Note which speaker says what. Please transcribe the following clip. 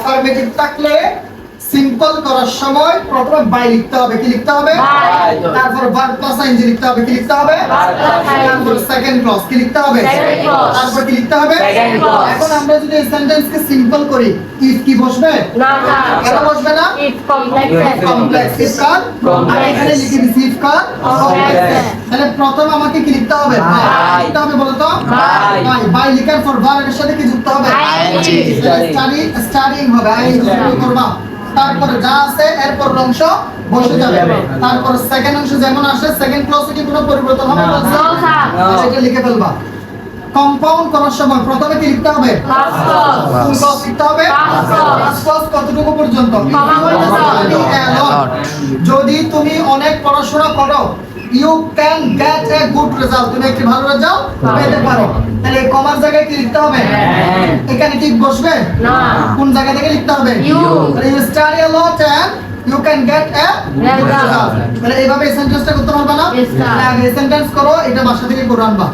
Speaker 1: Affirmative থাকলে simple করার সময় প্রথমে বাই লিখতে হবে। কি লিখতে হবে?
Speaker 2: বাই।
Speaker 1: তারপর ভার্ব প্লাস আইএনজি লিখতে হবে। কি লিখতে হবে? তারপর সেকেন্ড ক্লজ কি লিখতে হবে?
Speaker 2: Second clause।
Speaker 1: তারপর কি লিখতে হবে?
Speaker 2: Second clause।
Speaker 1: এখন আমরা যদি এই সেন্টেন্সকে সিম্পল করি, ইফ কি বসবে?
Speaker 2: না না
Speaker 1: কেন বসবে না?
Speaker 2: ইফ কমপ্লেক্স
Speaker 1: কমপ্লেক্স ইফ কার আমি এখানে লিখে দিছি ইফ কার কমপ্লেক্স। তাহলে প্রথম আমাকে কি লিখতে হবে?
Speaker 2: বাই।
Speaker 1: লিখতে হবে বলো তো?
Speaker 2: বাই।
Speaker 1: বাই বাই লিখার পর ভার্বের সাথে কি যুক্ত হবে?
Speaker 2: ING।
Speaker 1: স্টাডিং হবে। আইএনজি যুক্ত করবা। তারপরে যা আছে এরপর অংশ বসে যাবে। তারপর সেকেন্ড অংশ যেমন আসে সেকেন্ড ক্লজে কি কোনো পরিবর্তন হবে না?
Speaker 2: No, sir।
Speaker 1: তাহলে এটা লিখে ফেলবা। কম্পাউন্ড করার সময় প্রথমে কি লিখতে হবে?
Speaker 2: Past clause।
Speaker 1: কোন ক্লজ লিখতে হবে?
Speaker 2: Past clause।
Speaker 1: Past clause কতটুকু পর্যন্ত?
Speaker 2: কমা পর্যন্ত।
Speaker 1: যদি তুমি অনেক পড়াশোনা করো, you can get a good result, তুমি একটি ভালো রেজাল্ট পেতে পারো। তাহলে এই কমার জায়গায় কি লিখতে হবে? এখানে কি বসবে?
Speaker 2: না
Speaker 1: কোন জায়গা থেকে লিখতে হবে?
Speaker 2: You।
Speaker 1: তাহলে you study a lot and you can get a good
Speaker 2: Result।
Speaker 1: result। তাহলে এইভাবে এই সেন্টেন্সটা করতে পারবা না?
Speaker 2: Yes, sir।
Speaker 1: তাহলে আগে এই সেন্টেন্স করো, এটা বাসা থেকে করে আনবা।